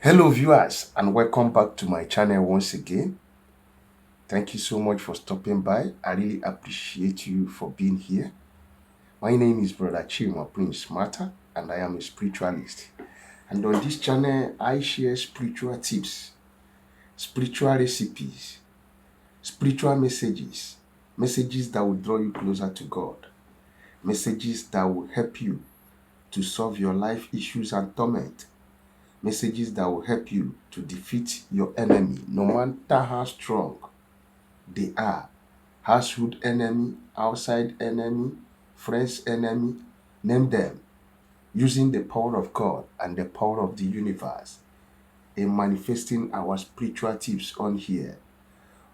Hello viewers and welcome back to my channel once again. Thank you so much for stopping by. I really appreciate you for being here. My name is Brother Chima Prince Mata and I am a spiritualist. And on this channel I share spiritual tips, spiritual recipes, spiritual messages, messages that will draw you closer to God, messages that will help you to solve your life issues and torment, messages that will help you to defeat your enemy, no matter how strong they are. Household enemy, outside enemy, friends enemy, name them. Using the power of God and the power of the universe in manifesting our spiritual tips on here.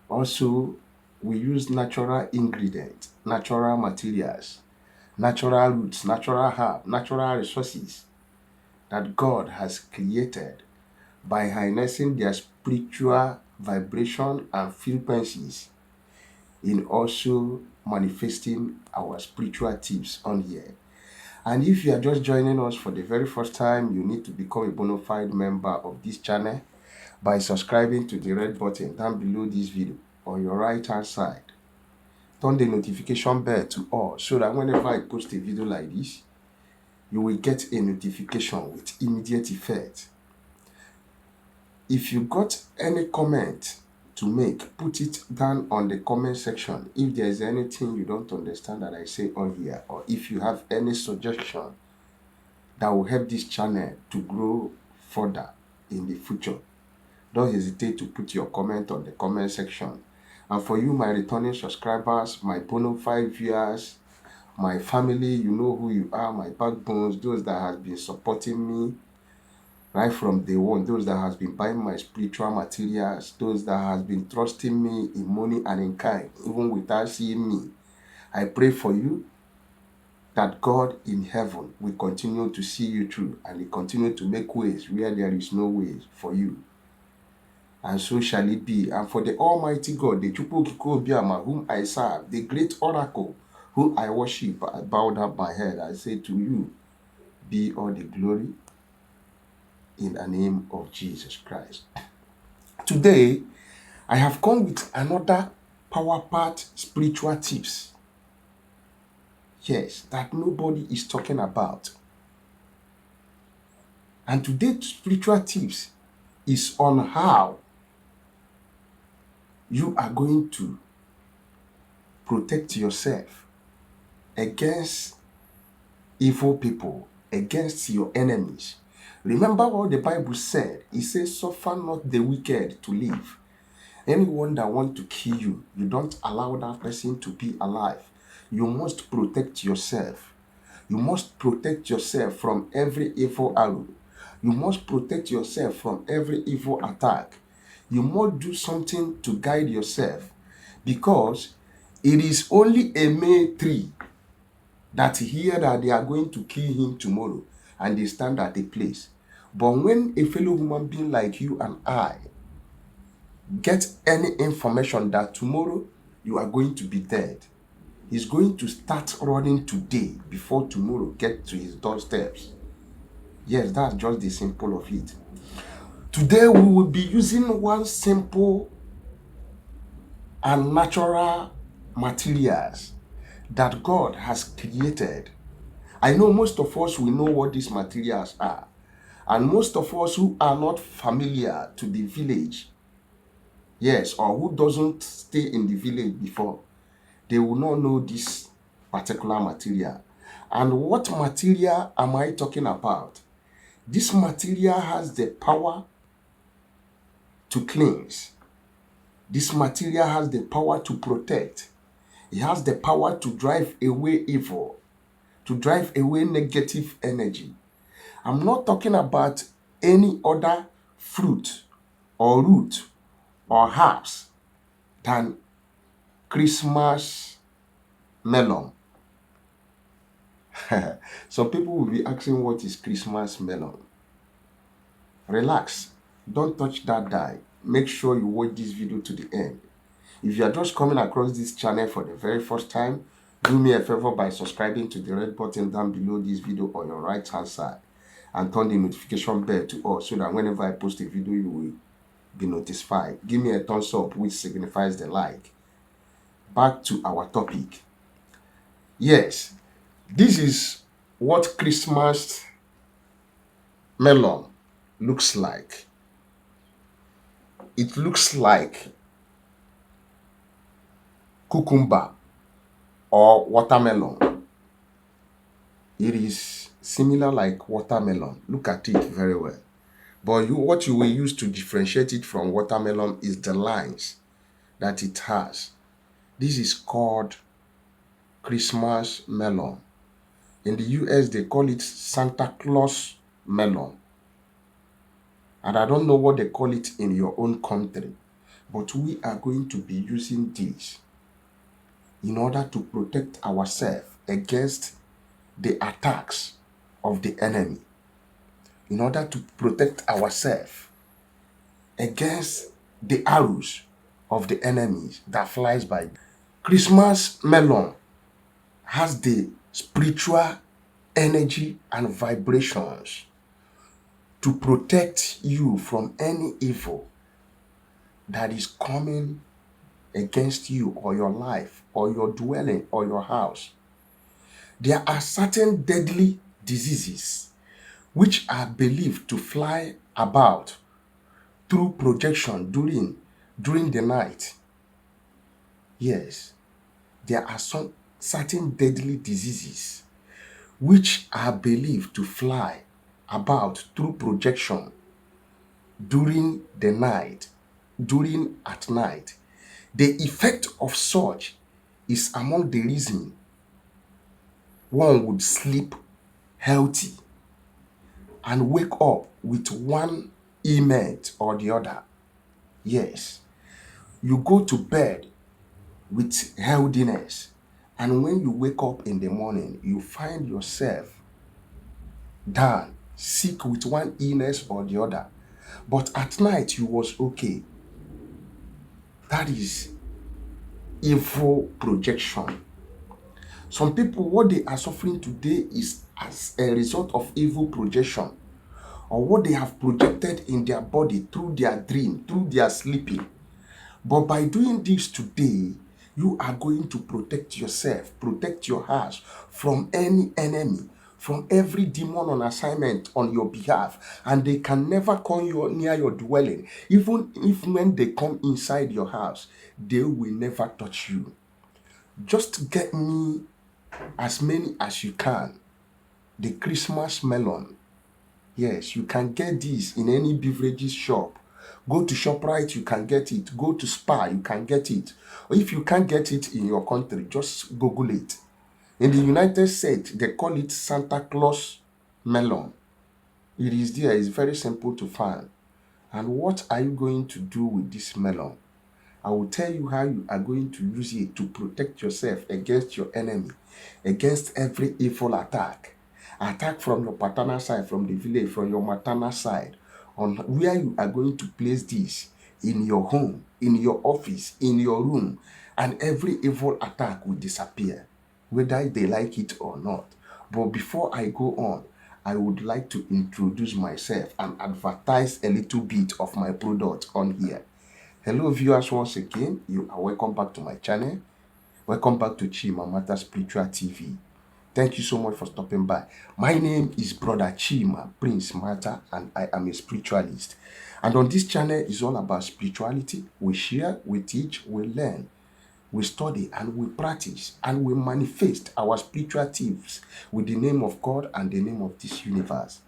Also, we use natural ingredients, natural materials, natural roots, natural herb, natural resources that God has created by harnessing their spiritual vibration and frequencies in also manifesting our spiritual tips on here. And if you are just joining us for the very first time, you need to become a bona fide member of this channel by subscribing to the red button down below this video on your right hand side. Turn the notification bell to all so that whenever I post a video like this, you will get a notification with immediate effect. If you got any comment to make, put it down on the comment section. If there is anything you don't understand that I say on here, or if you have any suggestion that will help this channel to grow further in the future, don't hesitate to put your comment on the comment section. And for you, my returning subscribers, my bona fide viewers, my family, you know who you are, my backbones, those that have been supporting me right from day one, those that has been buying my spiritual materials, those that has been trusting me in money and in kind, even without seeing me. I pray for you that God in heaven will continue to see you through and He continue to make ways where there is no ways for you. And so shall it be. And for the Almighty God, the Chukwu Biama, whom I serve, the great oracle whom I worship, I bow down my head. I say to you, be all the glory in the name of Jesus Christ. Today, I have come with another power packed spiritual tips. Yes, that nobody is talking about. And today's spiritual tips is on how you are going to protect yourself against evil people, against your enemies. Remember what the Bible said. It says, suffer not the wicked to live. Anyone that wants to kill you, you don't allow that person to be alive. You must protect yourself. You must protect yourself from every evil arrow. You must protect yourself from every evil attack. You must do something to guide yourself, because it is only a May tree that hear that they are going to kill him tomorrow and they stand at a place. But when a fellow human being like you and I get any information that tomorrow you are going to be dead, he's going to start running today before tomorrow get to his doorsteps. Yes, that's just the simple of it. Today we will be using one simple and natural materials that God has created. I know most of us will know what these materials are. And most of us who are not familiar to the village, yes, or who doesn't stay in the village before, they will not know this particular material. And what material am I talking about? This material has the power to cleanse. This material has the power to protect. It has the power to drive away evil, to drive away negative energy. I'm not talking about any other fruit or root or herbs than Christmas melon. Some people will be asking, what is Christmas melon? Relax. Don't touch that die. Make sure you watch this video to the end. If you are just coming across this channel for the very first time, do me a favor by subscribing to the red button down below this video on your right hand side. and turn the notification bell to all so that whenever I post a video, you will be notified. Give me a thumbs up, which signifies the like. Back to our topic. Yes, this is what Christmas melon looks like. It looks like cucumber or watermelon. It is similar like watermelon. Look at it very well. But what you will use to differentiate it from watermelon is the lines that it has. This is called Christmas melon. In the US, they call it Santa Claus melon. And I don't know what they call it in your own country. But we are going to be using this in order to protect ourselves against the attacks of the enemy. In order to protect ourselves against the arrows of the enemies that flies by. Christmas melon has the spiritual energy and vibrations to protect you from any evil that is coming against you or your life or your dwelling or your house. There are certain deadly diseases which are believed to fly about through projection during the night. Yes, there are some certain deadly diseases which are believed to fly about through projection during the night, during at night. The effect of such is among the reason one would sleep healthy and wake up with one ailment or the other. Yes, you go to bed with healthiness, and when you wake up in the morning, you find yourself down, sick with one illness or the other. But at night, you was okay. That is evil projection. Some people, what they are suffering today is as a result of evil projection, or what they have projected in their body through their dream, through their sleeping. But by doing this today, you are going to protect yourself, protect your house from any enemy, from every demon on assignment on your behalf. And they can never come near your dwelling. Even if when they come inside your house, they will never touch you. Just get me as many as you can. The Christmas melon. Yes, you can get this in any beverages shop. Go to ShopRite, you can get it. Go to Spar, you can get it. Or if you can't get it in your country, just Google it. In the United States, they call it Santa Claus melon. It is there. It's very simple to find. And what are you going to do with this melon? I will tell you how you are going to use it to protect yourself against your enemy, against every evil attack. Attack from your paternal side, from the village, from your maternal side, on where you are going to place this in your home, in your office, in your room, and every evil attack will disappear, whether they like it or not. But before I go on, I would like to introduce myself and advertise a little bit of my product on here. Hello viewers, once again, you are welcome back to my channel. Welcome back to Chima Spiritual TV. Thank you so much for stopping by. My name is Brother Chima Prince Mata, and I am a spiritualist. And on this channel is all about spirituality. We share, we teach, we learn, we study, and we practice, and we manifest our spiritual tips with the name of God and the name of this universe.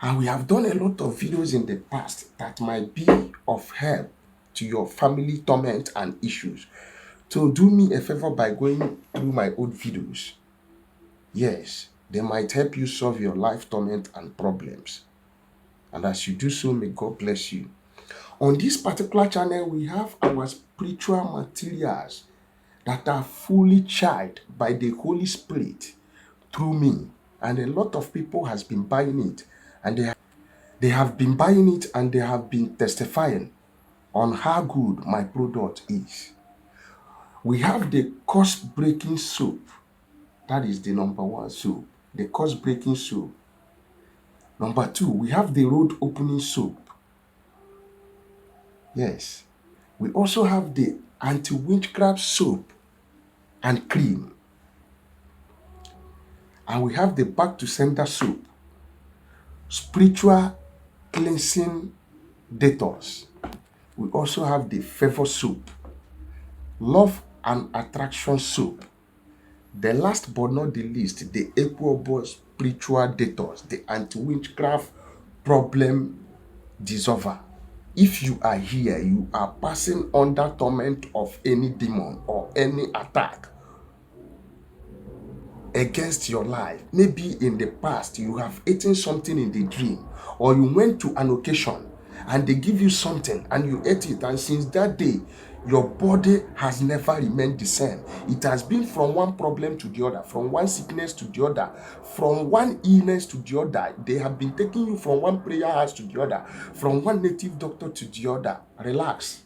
And we have done a lot of videos in the past that might be of help to your family torment and issues. So do me a favor by going through my old videos. Yes, they might help you solve your life torment and problems. And as you do so, may God bless you. On this particular channel, we have our spiritual materials that are fully charged by the Holy Spirit through me. And a lot of people has been buying it, and they have been buying it and they have been testifying on how good my product is. We have the curse-breaking soap. That is the number one soap. The curse-breaking soap. Number 2, we have the road opening soap. Yes. We also have the anti-witchcraft soap and cream. And we have the back to sender soap, spiritual cleansing detox. We also have the favor soap, love and attraction soap. The last but not the least, the equable spiritual detox, the anti-witchcraft problem dissolver. If you are here, you are passing under torment of any demon or any attack against your life. Maybe in the past you have eaten something in the dream, or you went to an occasion and they give you something and you ate it, and since that day your body has never remained the same. It has been from one problem to the other, from one sickness to the other, from one illness to the other. They have been taking you from one prayer house to the other, from one native doctor to the other. Relax.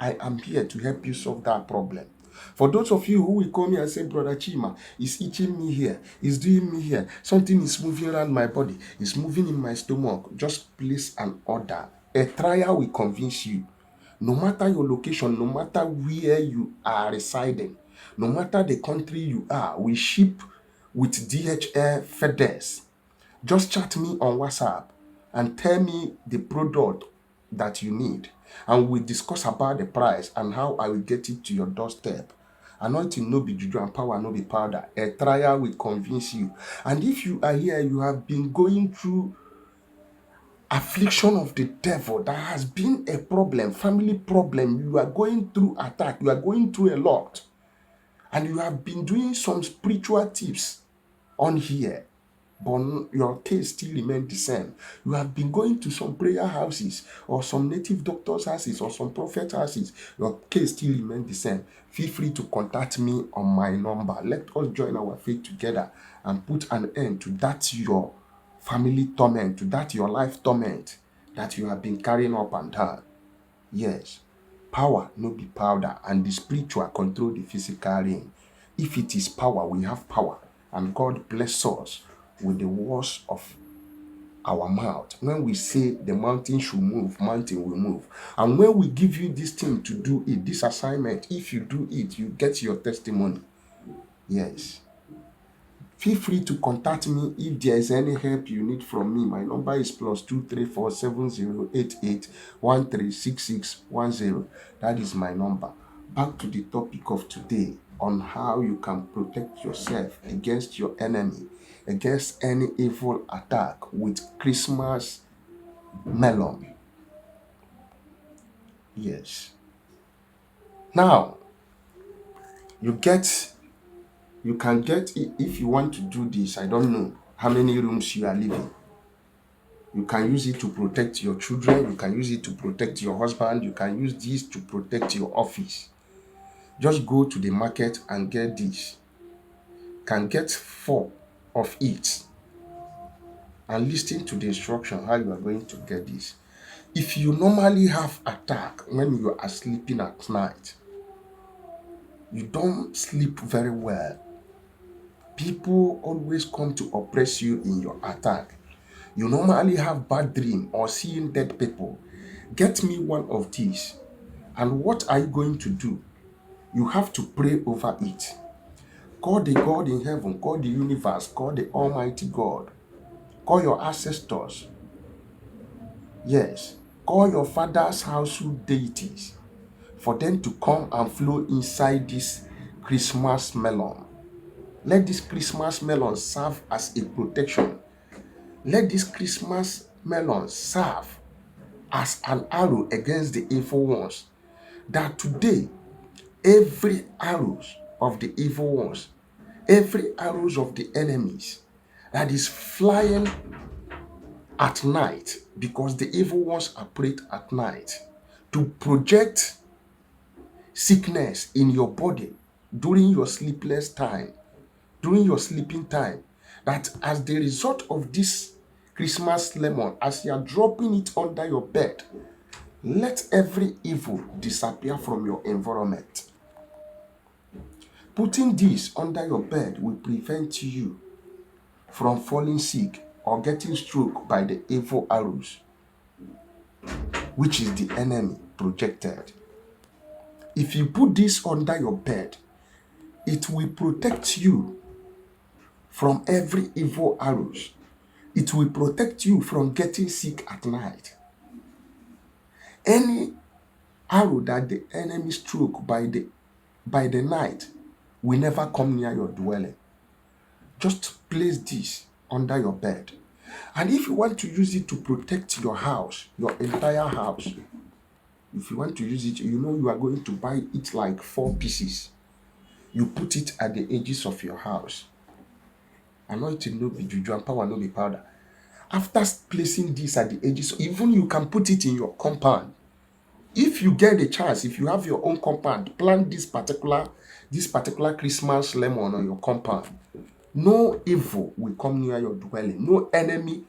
I am here to help you solve that problem. For those of you who will call me and say, Brother Chima, it's itching me here, it's doing me here, something is moving around my body, it's moving in my stomach, just place an order. A trial will convince you. No matter your location, no matter where you are residing, no matter the country you are, we ship with DHL FedEx. Just chat me on WhatsApp and tell me the product that you need, and we discuss about the price and how I will get it to your doorstep. Anointing no be juju and power no be powder. A trial will convince you. And if you are here, you have been going through affliction of the devil, that has been a problem, family problem, you are going through attack, you are going through a lot, and you have been doing some spiritual tips on here, but your case still remains the same. You have been going to some prayer houses or some native doctors' houses or some prophet houses, your case still remains the same. Feel free to contact me on my number. Let us join our faith together and put an end to that your family torment, to that your life torment that you have been carrying up and down. Yes, power no be powder, and the spiritual control the physical realm. If it is power, we have power, and God bless us with the words of our mouth. When we say the mountain should move, mountain will move. And when we give you this thing to do it, this assignment, if you do it, you get your testimony. Yes. Feel free to contact me if there is any help you need from me. My number is +2347088136610. That is my number. Back to the topic of today on how you can protect yourself against your enemy, against any evil attack with Christmas melon. Yes. Now, you can get it if you want to do this. I don't know how many rooms you are living. You can use it to protect your children. You can use it to protect your husband. You can use this to protect your office. Just go to the market and get this. Can get 4 of it and listen to the instruction how you are going to get this. If you normally have attack when you are sleeping at night, you don't sleep very well. People always come to oppress you in your attack. You normally have bad dream or seeing dead people. Get me one of these. And what are you going to do? You have to pray over it. Call the God in heaven, call the universe, call the Almighty God. Call your ancestors. Yes. Call your father's household deities for them to come and flow inside this Christmas melon. Let this Christmas melon serve as a protection. Let this Christmas melon serve as an arrow against the evil ones. That today, every arrows of the evil ones, every arrows of the enemies that is flying at night, because the evil ones operate at night to project sickness in your body during your sleepless time, during your sleeping time, that as the result of this Christmas lemon, as you are dropping it under your bed, let every evil disappear from your environment. Putting this under your bed will prevent you from falling sick, or getting struck by the evil arrows, which is the enemy projected. If you put this under your bed, it will protect you from every evil arrows. It will protect you from getting sick at night. Any arrow that the enemy struck by the night will never come near your dwelling. Just place this under your bed. And if you want to use it to protect your house, your entire house, if you want to use it, you are going to buy it like 4 pieces. You put it at the edges of your house. Anointing no be juju and power no be powder. After placing this at the edges, even you can put it in your compound. If you get the chance, if you have your own compound, plant this particular Christmas lemon on your compound. No evil will come near your dwelling. No enemy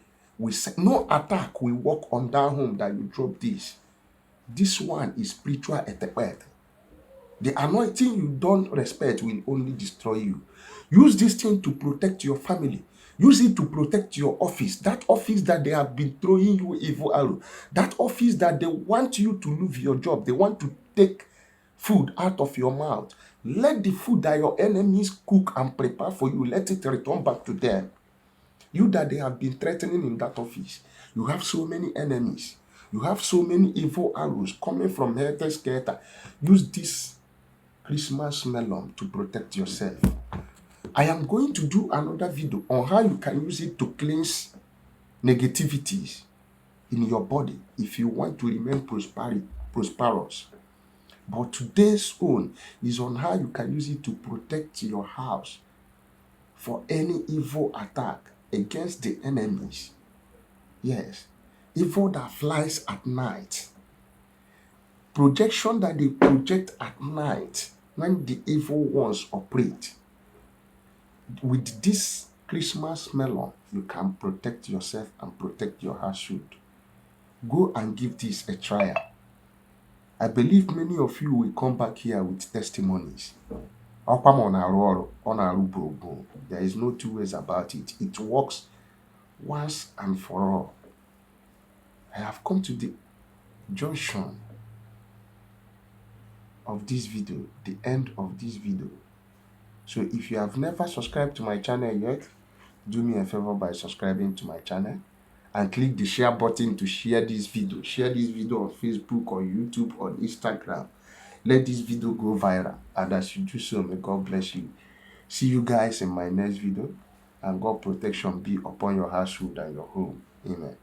no attack will walk on that home that you drop this. This one is spiritual etiquette. The anointing you don't respect will only destroy you. Use this thing to protect your family. Use it to protect your office. That office that they have been throwing you evil arrow. That office that they want you to lose your job. They want to take food out of your mouth. Let the food that your enemies cook and prepare for you, let it return back to them. You that they have been threatening in that office. You have so many enemies. You have so many evil arrows coming from helter skelter. Use this Christmas melon to protect yourself. I am going to do another video on how you can use it to cleanse negativities in your body if you want to remain prosperous. But today's own is on how you can use it to protect your house for any evil attack against the enemies. Yes, evil that flies at night. Projection that they project at night when the evil ones operate. With this Christmas melon, you can protect yourself and protect your household. Go and give this a trial. I believe many of you will come back here with testimonies. There is no two ways about it. It works once and for all. I have come to the junction of this video, the end of this video. So if you have never subscribed to my channel yet, do me a favor by subscribing to my channel and click the share button to share this video. Share this video on Facebook or YouTube or Instagram. Let this video go viral, and as you do so, may God bless you. See you guys in my next video, and God protection be upon your household and your home. Amen.